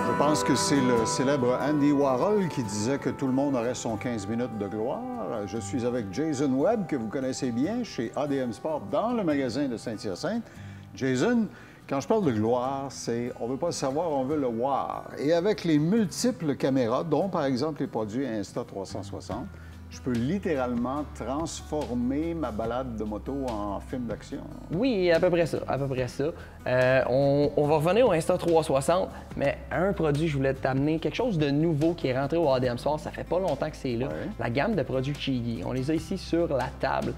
Je pense que c'est le célèbre Andy Warhol qui disait que tout le monde aurait son 15 minutes de gloire. Je suis avec Jason Webb, que vous connaissez bien, chez ADM Sport, dans le magasin de Saint-Hyacinthe. Jason, quand je parle de gloire, c'est on ne veut pas le savoir, on veut le voir. Et avec les multiples caméras, dont par exemple les produits Insta360, je peux littéralement transformer ma balade de moto en film d'action. Oui, à peu près ça, à peu près ça. On va revenir au Insta360, mais un produit, je voulais t'amener quelque chose de nouveau qui est rentré au ADM Sport. Ça fait pas longtemps que c'est là. Ouais. La gamme de produits Chigi. On les a ici sur la table.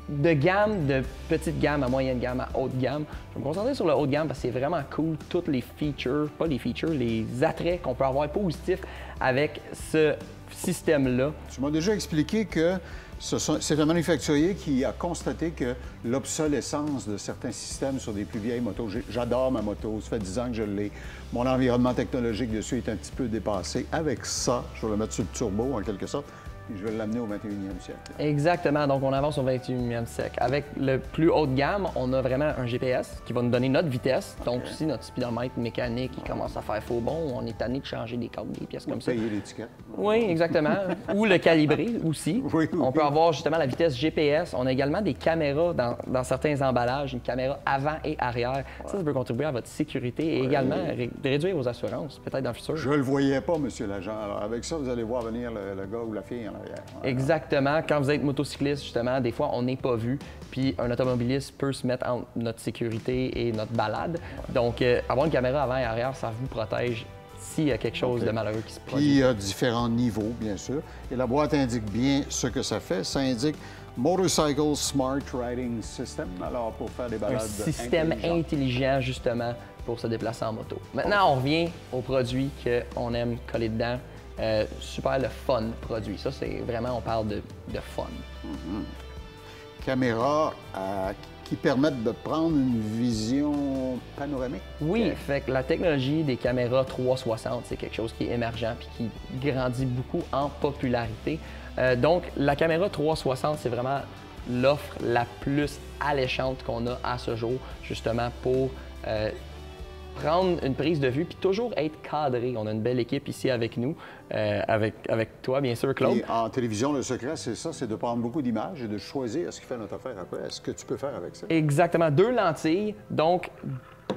De gamme, de petite gamme à moyenne gamme à haute gamme. Je vais me concentrer sur le haut de gamme parce que c'est vraiment cool. Toutes les features, pas les features, les attraits qu'on peut avoir positifs avec ce système-là. Tu m'as déjà expliqué que c'est un manufacturier qui a constaté que l'obsolescence de certains systèmes sur des plus vieilles motos, j'adore ma moto, ça fait 10 ans que je l'ai, mon environnement technologique dessus est un petit peu dépassé. Avec ça, je vais le mettre sur le turbo en quelque sorte, et je vais l'amener au 21e siècle. Exactement, donc on avance au 21e siècle. Avec le plus haut de gamme, on a vraiment un GPS qui va nous donner notre vitesse, donc aussi notre speedomètre mécanique qui commence à faire faux bon. On est tanné de changer des câbles, des pièces comme ça. Payer l'étiquette. Oui, exactement. Ou le calibrer aussi. Oui, oui. On peut avoir justement la vitesse GPS. On a également des caméras dans certains emballages, une caméra avant et arrière. Ça peut contribuer à votre sécurité et également réduire vos assurances, peut-être dans le futur. Je ne le voyais pas, monsieur l'agent. Alors, avec ça, vous allez voir venir le gars ou la fille en arrière. Voilà. Exactement. Quand vous êtes motocycliste, justement, des fois, on n'est pas vu. Puis un automobiliste peut se mettre entre notre sécurité et notre balade. Donc, avoir une caméra avant et arrière, ça vous protège s'il y a quelque chose de malheureux qui se produit. Puis il y a différents niveaux, bien sûr. Et la boîte indique bien ce que ça fait. Ça indique Motorcycle Smart Riding System, alors pour faire des balades un système intelligent, justement, pour se déplacer en moto. Maintenant, on revient aux produits qu'on aime coller dedans. Super le fun produit. Ça, c'est vraiment, on parle de fun. Caméras qui permettent de prendre une vision panoramique. Oui, fait que la technologie des caméras 360, c'est quelque chose qui est émergent puis qui grandit beaucoup en popularité. Donc, la caméra 360, c'est vraiment l'offre la plus alléchante qu'on a à ce jour, justement pour prendre une prise de vue puis toujours être cadré. On a une belle équipe ici avec nous, avec toi, bien sûr, Claude. Et en télévision, le secret, c'est ça, c'est de prendre beaucoup d'images et de choisir ce qui fait notre affaire après. Est-ce que tu peux faire avec ça? Exactement. 2 lentilles, donc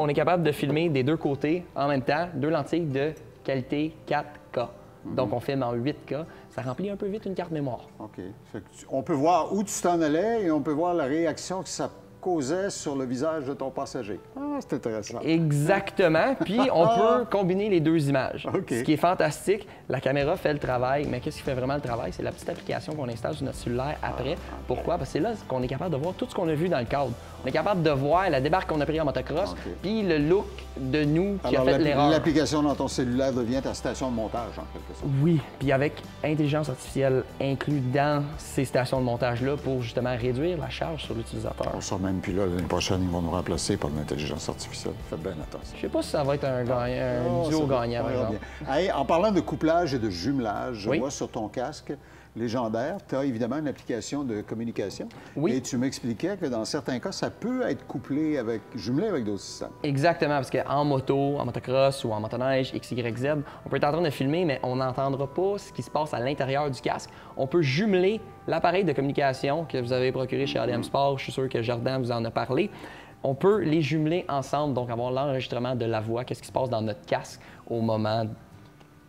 on est capable de filmer des 2 côtés en même temps. 2 lentilles de qualité 4K. Donc on filme en 8K. Ça remplit un peu vite une carte mémoire. OK. Fait que on peut voir où tu t'en allais et on peut voir la réaction que ça causait sur le visage de ton passager. Ah, c'est intéressant. Exactement. Puis, on peut combiner les 2 images. Okay. Ce qui est fantastique, la caméra fait le travail, mais qu'est-ce qui fait vraiment le travail? C'est la petite application qu'on installe sur notre cellulaire après. Pourquoi? Parce que c'est là qu'on est capable de voir tout ce qu'on a vu dans le cadre. On est capable de voir la débarque qu'on a pris en motocross, puis le look de nous qui a fait l'erreur. L'application dans ton cellulaire devient ta station de montage, en quelque sorte. Oui, puis avec intelligence artificielle inclue dans ces stations de montage-là pour justement réduire la charge sur l'utilisateur. On sort même plus là. L'année prochaine, ils vont nous remplacer par l'intelligence artificielle. Faites bien attention. Je sais pas si ça va être un duo gagnant, par exemple. Hey, en parlant de couplage et de jumelage, je Oui. vois sur ton casque légendaire, tu as évidemment une application de communication. Oui. Et tu m'expliquais que dans certains cas, ça peut être couplé jumelé avec d'autres systèmes. Exactement, parce qu'en moto, en motocross ou en motoneige, XYZ, on peut être en train de filmer, mais on n'entendra pas ce qui se passe à l'intérieur du casque. On peut jumeler l'appareil de communication que vous avez procuré chez ADM Sport. Je suis sûr que Jordan vous en a parlé. On peut les jumeler ensemble, donc avoir l'enregistrement de la voix, qu'est-ce qui se passe dans notre casque au moment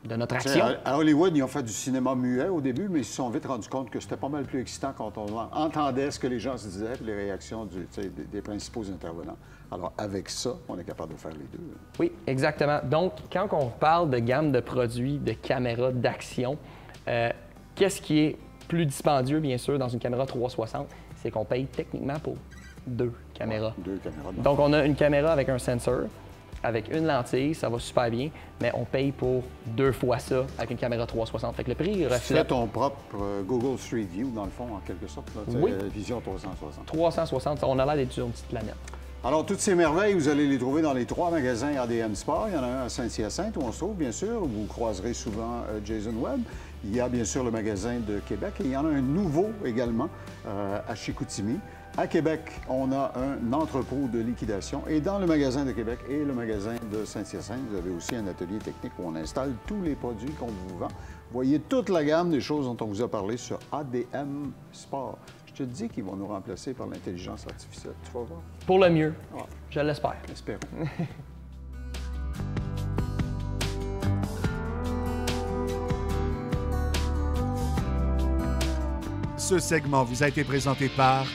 de notre action. À Hollywood, ils ont fait du cinéma muet au début, mais ils se sont vite rendus compte que c'était pas mal plus excitant quand on entendait ce que les gens se disaient et les réactions des principaux intervenants. Alors, avec ça, on est capable de faire les 2. Oui, exactement. Donc, quand on parle de gamme de produits, de caméras, d'action, qu'est-ce qui est plus dispendieux, bien sûr, dans une caméra 360? C'est qu'on paye techniquement pour 2 caméras. 2 caméras. Donc, on a une caméra avec un sensor, avec une lentille, ça va super bien, mais on paye pour 2 fois ça avec une caméra 360. Fait que le prix reflète... Tu fais ton propre Google Street View, dans le fond, en quelque sorte. Là, oui. Vision 360. 360, on a l'air d'être sur une petite planète. Alors, toutes ces merveilles, vous allez les trouver dans les 3 magasins ADM Sport. Il y en a un à Saint-Hyacinthe, où on se trouve, bien sûr. Vous croiserez souvent Jason Webb. Il y a bien sûr le magasin de Québec et il y en a un nouveau également à Chicoutimi. À Québec, on a un entrepôt de liquidation et dans le magasin de Québec et le magasin de Saint-Hyacinthe, vous avez aussi un atelier technique où on installe tous les produits qu'on vous vend. Voyez toute la gamme des choses dont on vous a parlé sur ADM Sport. Je te dis qu'ils vont nous remplacer par l'intelligence artificielle. Tu vas voir. Pour le mieux. Je l'espère. Espérons. Ce segment vous a été présenté par